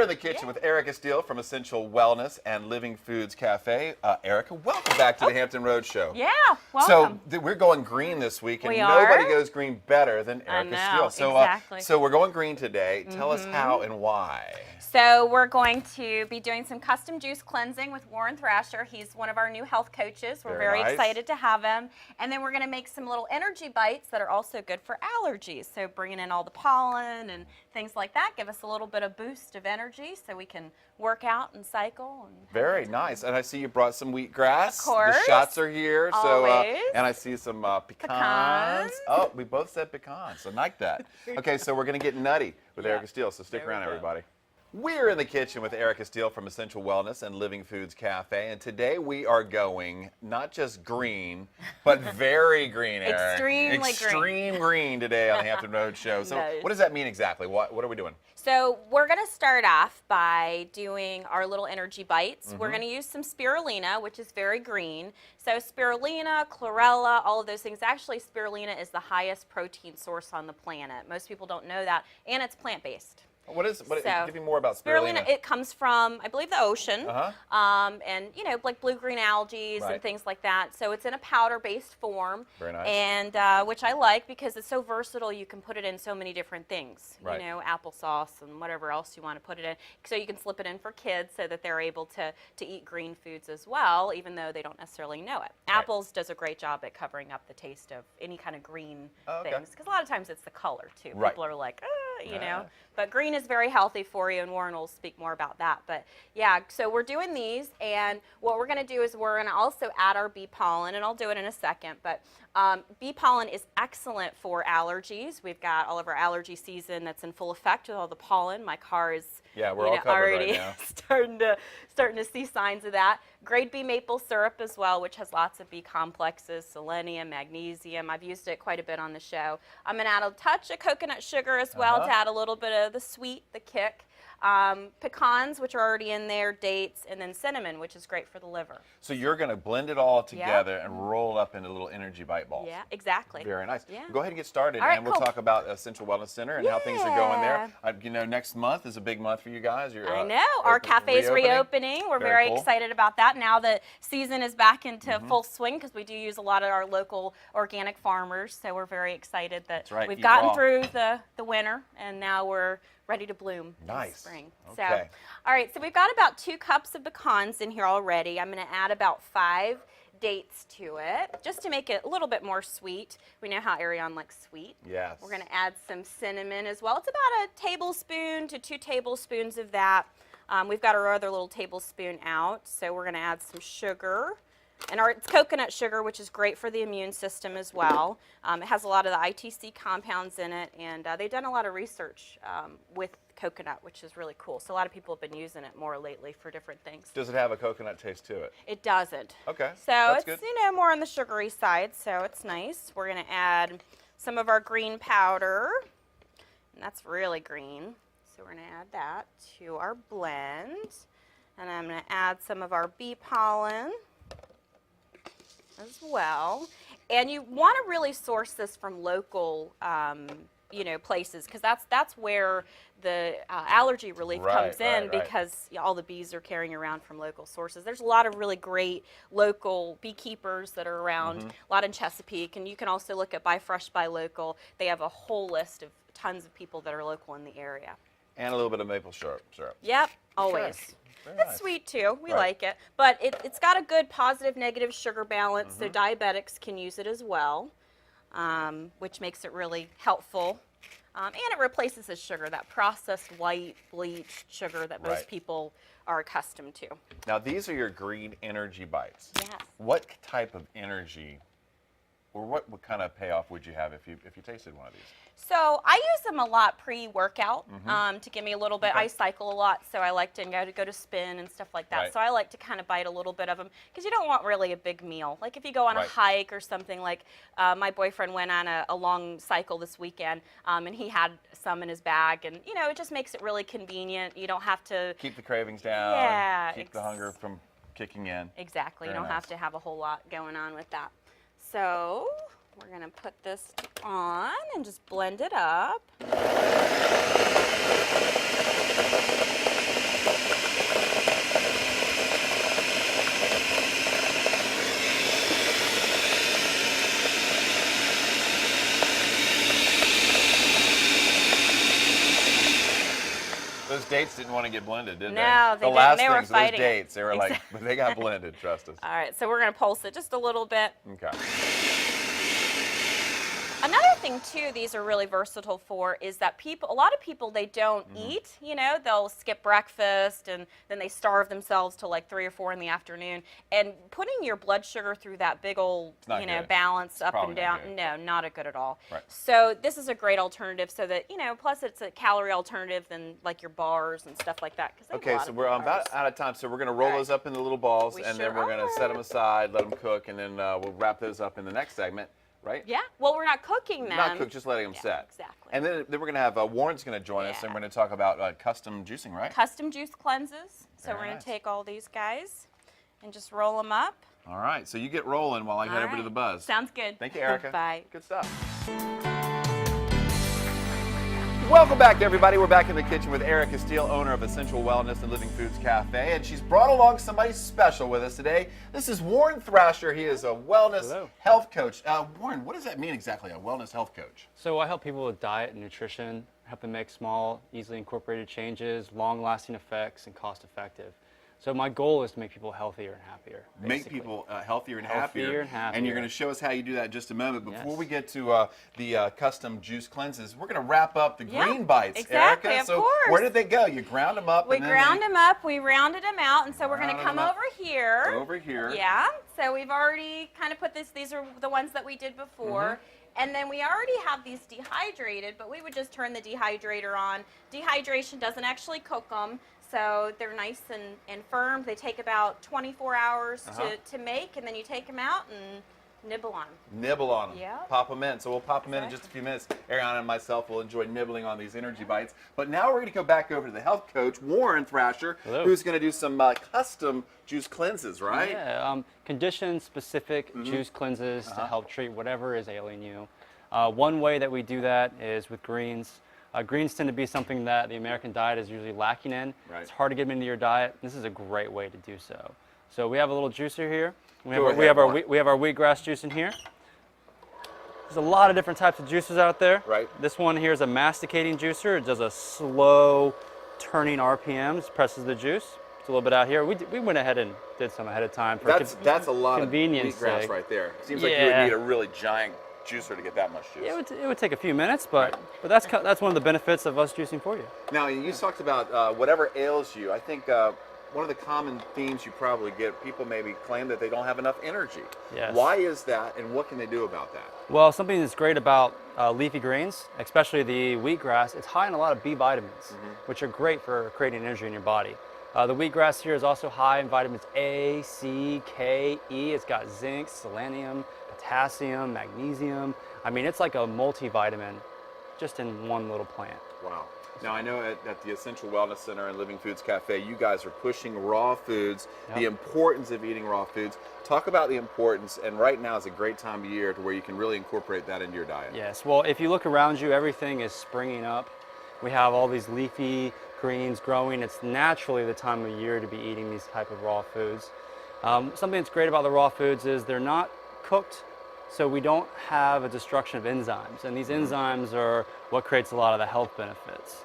We're in the kitchen with Erica Steele from Essential Wellness and Living Foods Cafe. Erica, welcome back to the Hampton Road Show. Yeah, welcome. So we're going green this week, and We nobody are? goes green better than Erica Steele. So, exactly. so we're going green today. Tell us how and why. So we're going to be doing some custom juice cleansing with Warren Thrasher. He's one of our new health coaches. We're very nice. excited to have him. And then we're going to make some little energy bites that are also good for allergies. So bringing in all the pollen and things like that, give us a little bit of boost of energy so we can work out and cycle. And Very nice. And I see you brought some wheatgrass. Of course. The shots are here. Always. So, and I see some pecans. Oh, we both said pecans. So like that. Okay, so we're going to get nutty with Erica Steele. So stick around, everybody. We're in the kitchen with Erica Steele from Essential Wellness and Living Foods Cafe, and today we are going not just green, but very green, Eric. Extreme green today on the Hampton Road Show. So Nice. what does that mean exactly? What are we doing? So we're going to start off by doing our little energy bites. We're going to use some spirulina, which is very green. So spirulina, chlorella, all of those things. Actually, spirulina is the highest protein source on the planet. Most people don't know that, and it's plant-based. Give me more about spirulina. It comes from, I believe, the ocean, and like blue-green algae and things like that. So it's in a powder-based form, Very nice. and which I like because it's so versatile. You can put it in so many different things. Right. You know, applesauce and whatever else you want to put it in. So you can slip it in for kids so that they're able to eat green foods as well, even though they don't necessarily know it. Right. Apples does a great job at covering up the taste of any kind of green things, because a lot of times it's the color too. Right. People are like, you know. But green is very healthy for you, and Warren will speak more about that. But yeah, so we're doing these, and what we're going to do is we're going to also add our bee pollen, and I'll do it in a second. But bee pollen is excellent for allergies. We've got all of our allergy season that's in full effect with all the pollen. My car is we're all covered already right now. starting to see signs of that. Grade B maple syrup as well, which has lots of B complexes, selenium, magnesium. I've used it quite a bit on the show. I'm going to add a touch of coconut sugar as well to add a little bit of the sweet, the kick. Pecans, which are already in there, dates, and then cinnamon, which is great for the liver. So you're going to blend it all together and roll up into little energy bite balls. Yeah, exactly. Very nice. Yeah. Go ahead and get started, All right, and we'll talk about Essential Wellness Center and how things are going there. Next month is a big month for you guys. I know. Our cafe is reopening. We're very cool. excited about that. Now the season is back into full swing because we do use a lot of our local organic farmers. So we're very excited that we've gotten through the winter, and now we're ready to bloom in the spring. Okay. So, all right, so we've got about 2 cups of pecans in here already. I'm going to add about 5 dates to it, just to make it a little bit more sweet. We know how Ariane likes sweet. Yes. We're going to add some cinnamon as well. It's about 1 tablespoon to 2 tablespoons of that. We've got our other little tablespoon out, so we're going to add some sugar. And it's coconut sugar, which is great for the immune system as well. It has a lot of the ITC compounds in it, and they've done a lot of research with coconut, which is really cool. So a lot of people have been using it more lately for different things. Does it have a coconut taste to it? It doesn't. Okay. So that's it's good. more on the sugary side, so it's nice. We're going to add some of our green powder, and that's really green. So we're going to add that to our blend, and I'm going to add some of our bee pollen as well. And you want to really source this from local places, because that's where the allergy relief comes in, because all the bees are carrying around from local sources. There's a lot of really great local beekeepers that are around, a lot in Chesapeake, and you can also look at Buy Fresh, Buy Local. They have a whole list of tons of people that are local in the area. And a little bit of maple syrup. Yep, always. Sure. It's sweet too. We like it. But it's got a good positive negative sugar balance, so diabetics can use it as well, which makes it really helpful. And it replaces the sugar, that processed white bleached sugar that most people are accustomed to. Now these are your green energy bites. Yes. What type of energy, or what kind of payoff would you have if you tasted one of these? So I use them a lot pre-workout to give me a little bit. I cycle a lot, so I like to go to spin and stuff like that. So I like to kind of bite a little bit of them, because you don't want really a big meal. Like if you go on a hike or something, like my boyfriend went on a long cycle this weekend, and he had some in his bag, and it just makes it really convenient. You don't have to keep the cravings down. Yeah, keep the hunger from kicking in. Exactly. You don't have to have a whole lot going on with that. So we're going to put this on and just blend it up. Those dates didn't want to get blended, did they? No, they the didn't. last They were things, fighting those it. dates, they were like, but they got blended, trust us. All right, so we're going to pulse it just a little bit. Okay. Another thing too, these are really versatile for is that a lot of people, they don't eat, you know, they'll skip breakfast and then they starve themselves till like 3 or 4 in the afternoon. And putting your blood sugar through that big old, not you know, good. balance up probably and down, not no, not a good at all. Right. So this is a great alternative so that, you know, plus it's a calorie alternative than like your bars and stuff like that. 'Cause they have a Okay, lot so of we're about carbs. out of time, so we're going to roll All right. those up into little balls, We and sure then we're going to set them are. aside, let them cook, and then we'll wrap those up in the next segment, right? Yeah, well, we're not cooking them. Not cooked, just letting them Yeah, set. exactly. And then we're going to have Warren's going to join us, and we're going to talk about custom juicing, right? Custom juice cleanses. So Very we're going nice. to take all these guys and just roll them up. All right, so you get rolling while I head All over to right. the buzz. Sounds good. Thank you, Erica. Bye. Good stuff. Welcome back, everybody. We're back in the kitchen with Erica Steele, owner of Essential Wellness and Living Foods Cafe, and she's brought along somebody special with us today. This is Warren Thrasher. He is a wellness Hello. health coach. Warren, what does that mean exactly, a wellness health coach? So I help people with diet and nutrition, help them make small, easily incorporated changes, long-lasting effects, and cost-effective. So my goal is to make people healthier and happier. Make basically. people healthier and Healthier happier. and happier. And you're going to show us how you do that in just a moment. Before Yes. we get to the custom juice cleanses, we're going to wrap up the Yeah, green bites, exactly, Erica. of So course. where did they go? You ground them up. We and then ground them up, we rounded them out, and so we're going to Rounded come them up. over here. Over here. Yeah, so we've already kind of put these are the ones that we did before. And then we already have these dehydrated, but we would just turn the dehydrator on. Dehydration doesn't actually cook them, so they're nice and firm. They take about 24 hours to make, and then you take them out and nibble on them. Nibble on them. Yeah. Pop them in. So we'll pop them in just a few minutes. Ariana and myself will enjoy nibbling on these energy bites. But now we're going to go back over to the health coach, Warren Thrasher, Hello. who's going to do some custom juice cleanses, right? Yeah, condition-specific juice cleanses to help treat whatever is ailing you. One way that we do that is with greens. Greens tend to be something that the American diet is usually lacking in. Right. It's hard to get them into your diet. This is a great way to do so. So we have a little juicer here. We Go have, ahead, Warren. we have our wheatgrass juice in here. There's a lot of different types of juices out there. Right. This one here is a masticating juicer. It does a slow turning RPMs, presses the juice. It's a little bit out here. We went ahead and did some ahead of time for That's a lot of convenience wheatgrass sake. right there. Seems like you would Yeah. need a really giant juicer to get that much juice. It would take a few minutes, but that's one of the benefits of us juicing for you. Now, you talked about whatever ails you. I think one of the common themes you probably get, people maybe claim that they don't have enough energy. Yes. Why is that, and what can they do about that? Well, something that's great about leafy greens, especially the wheatgrass, it's high in a lot of B vitamins, which are great for creating energy in your body. The wheatgrass here is also high in vitamins A, C, K, E. It's got zinc, selenium, potassium, magnesium. I mean, it's like a multivitamin just in one little plant. Wow. Now, I know at the Essential Wellness Center and Living Foods Cafe, you guys are pushing raw foods, the importance of eating raw foods. Talk about the importance, and right now is a great time of year to where you can really incorporate that into your diet. Yes, well, if you look around you, everything is springing up. We have all these leafy greens growing. It's naturally the time of year to be eating these type of raw foods. Something that's great about the raw foods is they're not cooked, so we don't have a destruction of enzymes. And these enzymes are what creates a lot of the health benefits.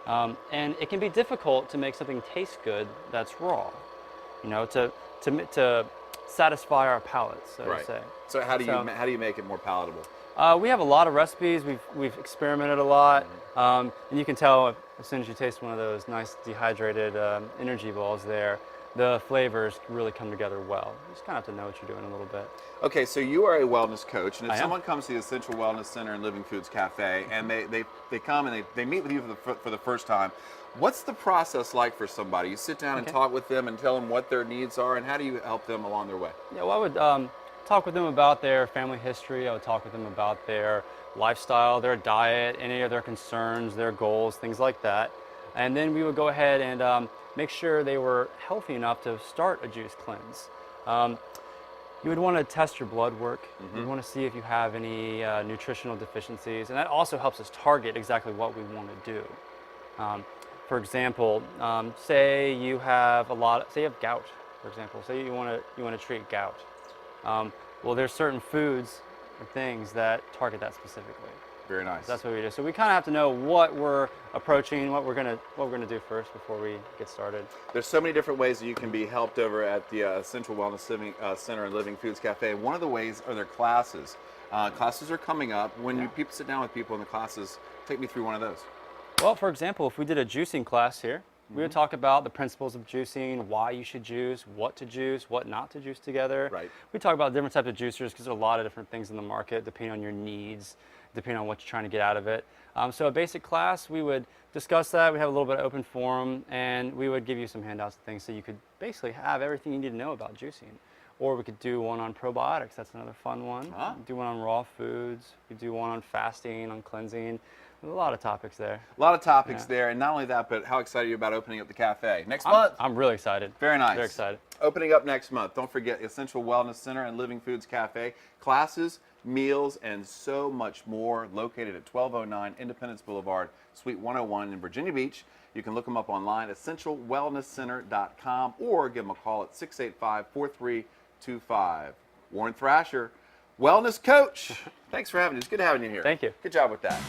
And it can be difficult to make something taste good that's raw, you know, to satisfy our palates, so to say. So how do you make it more palatable? We have a lot of recipes. We've experimented a lot, and you can tell as soon as you taste one of those nice dehydrated energy balls there, the flavors really come together well. You just kind of have to know what you're doing a little bit. Okay, so you are a wellness coach, and if I am. someone comes to the Essential Wellness Center and Living Foods Cafe, and they come and they meet with you for the first time, what's the process like for somebody? You sit down and talk with them and tell them what their needs are, and how do you help them along their way? Yeah, well, I would talk with them about their family history. I would talk with them about their lifestyle, their diet, any of their concerns, their goals, things like that. And then we would go ahead and make sure they were healthy enough to start a juice cleanse. You would want to test your blood work. You want to see if you have any nutritional deficiencies, and that also helps us target exactly what we want to do. For example, say you have say you have gout. For example, say you want to treat gout. Well, there's certain foods or things that target that specifically. Very nice. That's what we do. So we kind of have to know what we're approaching, what we're gonna do first before we get started. There's so many different ways that you can be helped over at the Essential Wellness Center and Living Foods Cafe. One of the ways are their classes. Classes are coming up. When you people sit down with people in the classes, take me through one of those. Well, for example, if we did a juicing class here, we would talk about the principles of juicing, why you should juice, what to juice, what not to juice together. Right. We talk about different types of juicers because there's a lot of different things in the market depending on your needs, depending on what you're trying to get out of it. So a basic class, we would discuss that. We have a little bit of open forum, and we would give you some handouts and things so you could basically have everything you need to know about juicing. Or we could do one on probiotics. That's another fun one. Do one on raw foods. We do one on fasting, on cleansing. There's a lot of topics there. A lot of topics there, and not only that, but how excited are you about opening up the cafe next month? I'm really excited. Very nice. Very excited. Opening up next month. Don't forget Essential Wellness Center and Living Foods Cafe. Classes, meals, and so much more. Located at 1209 Independence Boulevard, Suite 101 in Virginia Beach. You can look them up online, essentialwellnesscenter.com, or give them a call at 685-4325. Warren Thrasher, Wellness Coach. Thanks for having us. Good having you here. Thank you. Good job with that.